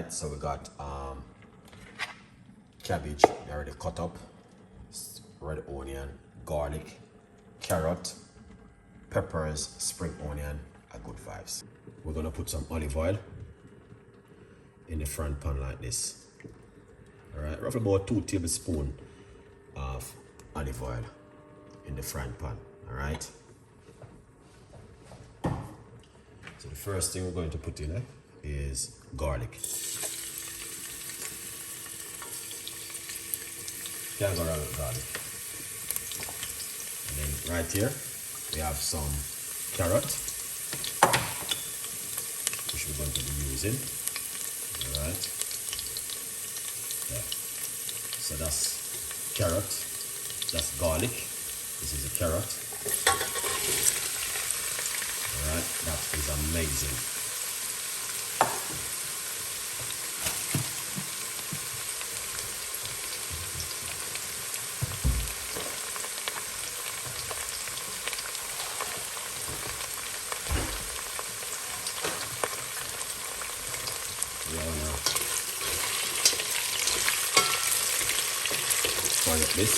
right, so we got cabbage already cut up, red onion, garlic, carrot, peppers, spring onion, a good vibes. We're gonna put some olive oil in the front pan like this. All right, roughly about 2 tablespoons of olive oil in the front pan. All right. So the first thing we're going to put in is garlic. Can't go wrong with garlic. And then right here we have some carrot, which we're going to be using. All right. Yeah. So that's carrot. That's garlic. This is a carrot. All right. That is amazing. Like this.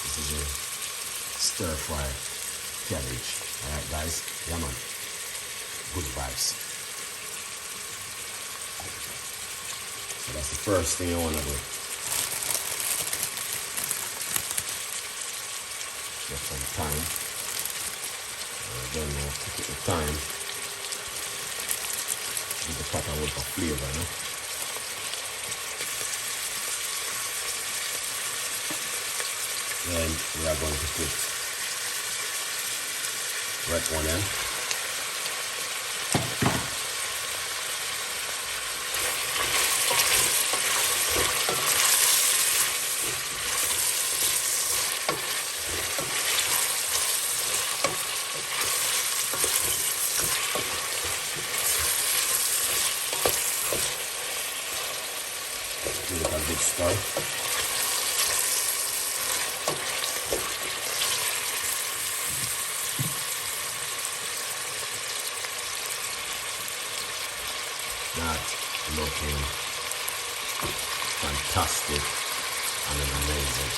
This is a stir fry cabbage. Alright guys, yeah man, good vibes. So that's the first thing you want to do. Get some time. Then we'll take the time. Give the pot a little flavor, no? Then we are going to put red onion. Give it a good stir. That looking fantastic and amazing.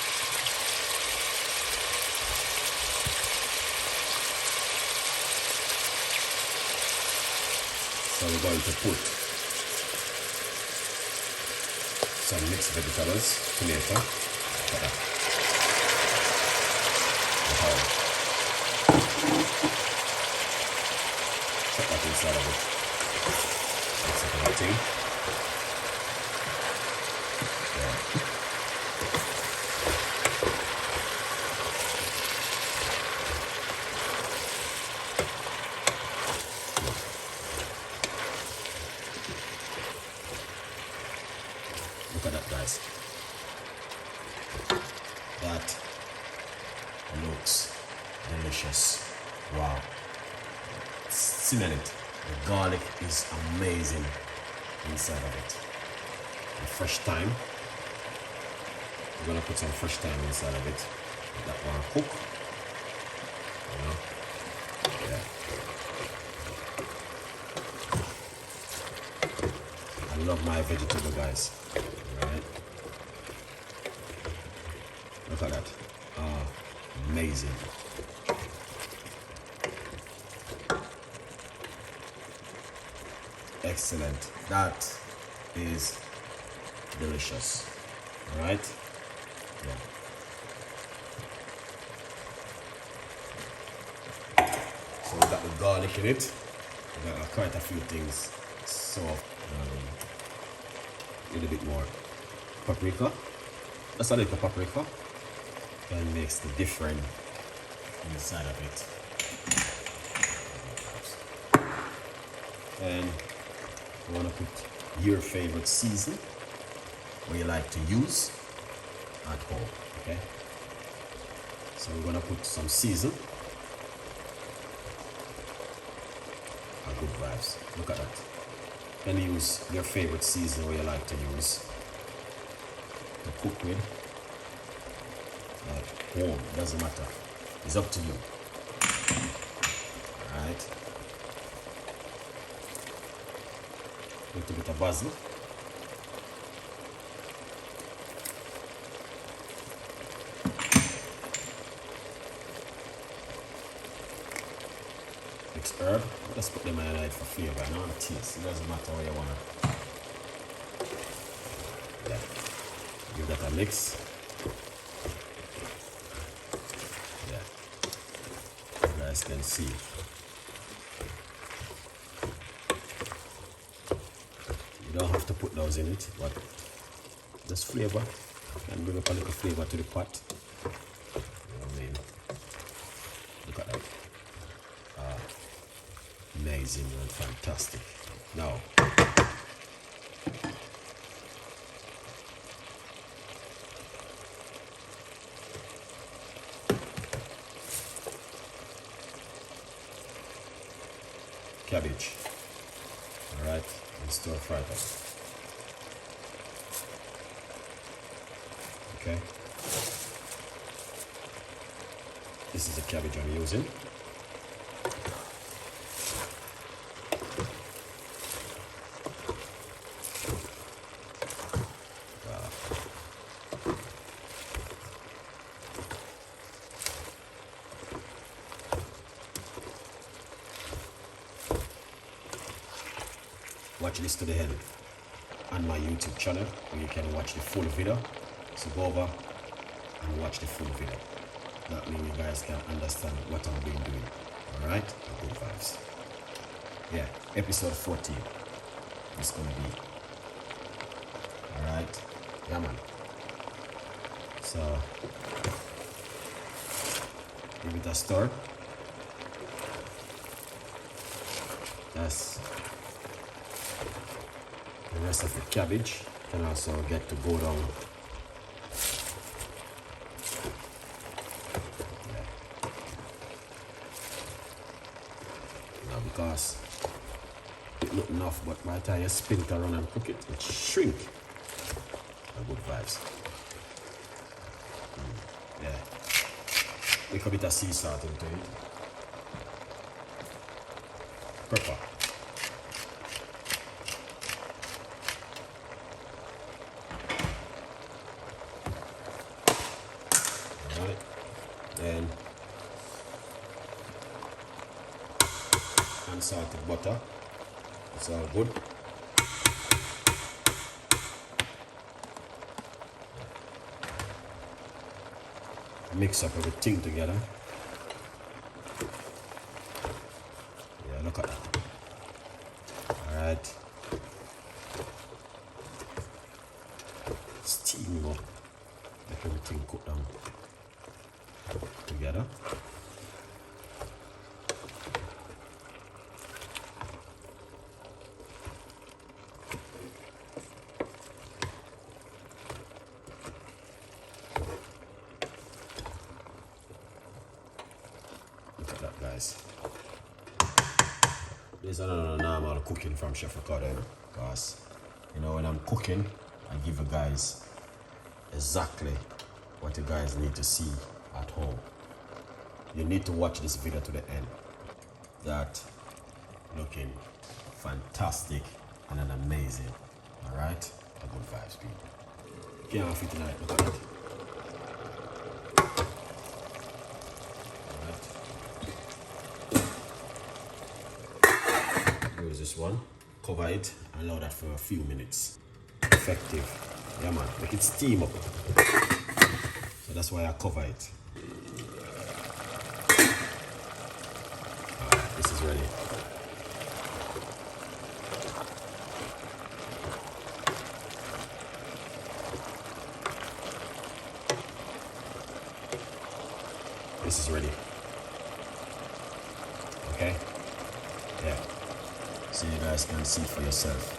So we're going to put some mixed vegetables, tomato, look at that. Wow. Put that inside of it. That's a good thing. Yeah. Look at that, guys. That looks delicious. Wow. Smell it. The garlic is amazing inside of it. And fresh thyme. We're gonna put some fresh thyme inside of it. Let that one cook. You know? Yeah. I love my vegetable, guys. Right? Look at that. Amazing. Excellent. That is delicious. All right. Yeah. So we got the garlic in it. We got quite a few things. So a little bit more paprika. That's a little paprika. That makes the difference inside of it. And you want to put your favorite season, what you like to use at home, okay? So we're going to put some season, a Good vibes. Look at that. You can use your favorite seasoning you like to use to cook with. Like warm, doesn't matter. It's up to you. Alright. A little bit of basil. Mixed herb. Let's put them in for flavor. I don't taste. It doesn't matter what you want. Yeah. Give that a mix. Yeah. You guys can see. You don't have to put those in it, but just flavor. And bring up a little flavor to the pot. You know what I mean? Look at that. Amazing and fantastic. Now, cabbage. All right, and stir fry that. Okay. This is the cabbage I'm using. Watch this to the end on my YouTube channel where you can watch the full video. So go over and watch the full video. That means you guys can understand what I'm doing. Alright? Good vibes. Yeah, episode 14 is gonna be. Alright? Yeah man. So give it a stir. That's the rest of the cabbage can also get to go down. Yeah. Now because it look enough, but by the time you spin it around and cook it, it shrink. Good vibes. Yeah. Make a bit of sea salt into it. Pepper. Then unsalted butter. It's all good. Mix up everything together. Yeah, look at that. Alright. Steam up. Make everything cook down together. Look at that, guys. This is another normal cooking from Chef Ricardo, because you know when I'm cooking, I give you guys exactly what you guys need to see at home. You need to watch this video to the end. That looking fantastic and an amazing. Alright? A good vibes, people. Can't fit tonight, look at that. Alright. Use this one, cover it, and allow that for a few minutes. Effective. Yeah man, make it steam up. So that's why I cover it. Alright, this is ready. This is ready. Okay? Yeah. So you guys can see for yourself.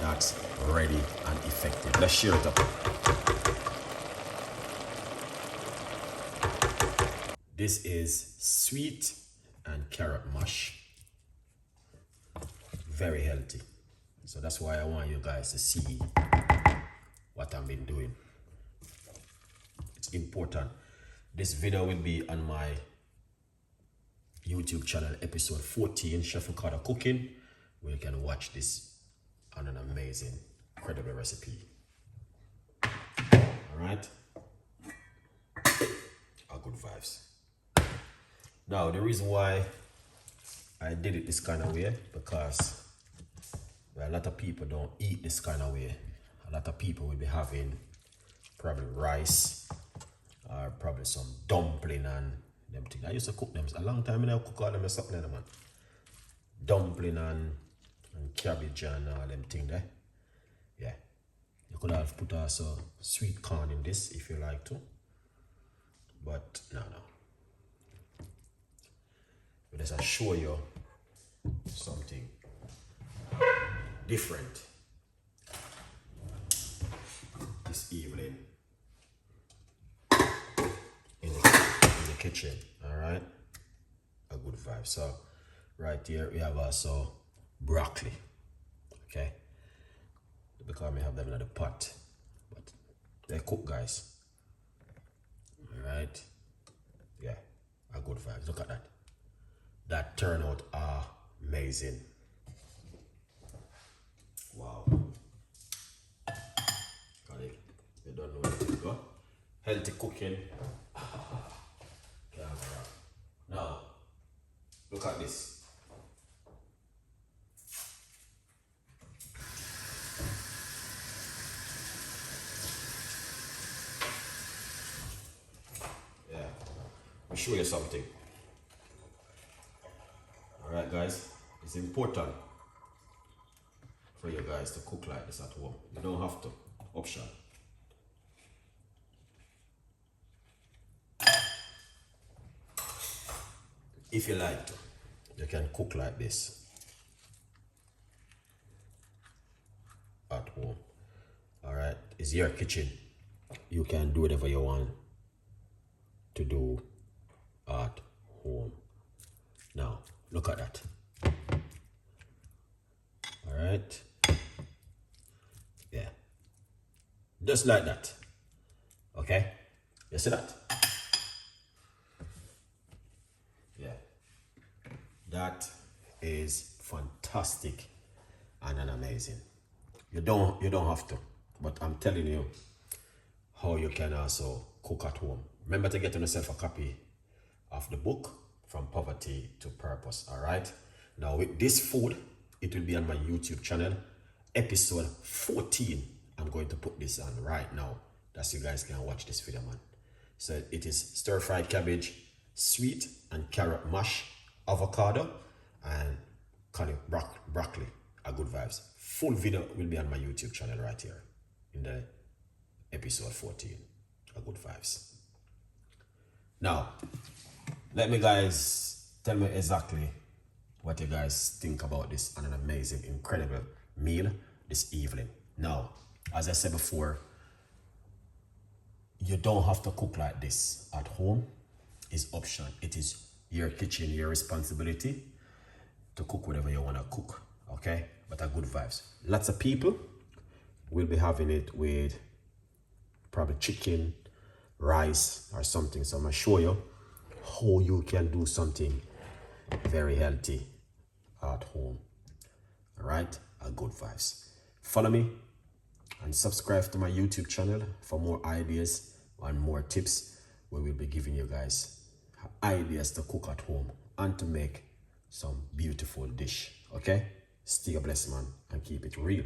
That's ready and effective. Let's share it up. This is sweet and carrot mash very healthy. So that's why I want you guys to see what I've been doing. It's important. This video will be on my YouTube channel, episode 14, Chef Ricardo Cooking, where you can watch this on an amazing, incredible recipe. All right? Are good vibes. Now, the reason why I did it this kind of way, because a lot of people don't eat this kind of way. A lot of people will be having probably rice or probably some dumpling and them things. I used to cook them a long time, and I cook all them something like that, man. Dumpling and cabbage and all them things there. Yeah. You could have put also sweet corn in this if you like to. But no. But let's show you something different this evening in the kitchen. All right, a good vibe. So right here we have also broccoli. Okay, because we have them in the pot, but they cook, guys. All right, yeah, a good vibe. Look at that. That turned out amazing. Wow. You don't know where to go. Healthy cooking. Now, look at this. Yeah. I'll show you something. Alright, guys. It's important for you guys to cook like this at home. You don't have to. Option. If you like to, you can cook like this at home. Alright, it's your kitchen. You can do whatever you want to do at home. Now, look at that. Alright. Yeah. Just like that. Okay? You see that? Yeah. That is fantastic and an amazing. You don't have to, but I'm telling you how you can also cook at home. Remember to get yourself a copy of the book, From Poverty to Purpose. All right. Now with this food, it will be on my YouTube channel, episode 14. I'm going to put this on right now, that you guys can watch this video, man. So it is stir-fried cabbage, sweet and carrot mash, avocado, and broccoli. A good vibes. Full video will be on my YouTube channel right here in the episode 14. A good vibes. Now, let me guys tell me exactly what you guys think about this and an amazing, incredible meal this evening. Now, as I said before, you don't have to cook like this at home. It's optional. It is your kitchen, your responsibility to cook whatever you want to cook. Okay? But a good vibes. Lots of people will be having it with probably chicken, rice, or something. So I'm going to show you how you can do something very healthy at home. All right? A good vibes. Follow me and subscribe to my YouTube channel for more ideas and more tips, where we'll be giving you guys ideas to cook at home and to make some beautiful dish. Okay? Stay blessed, man, and keep it real.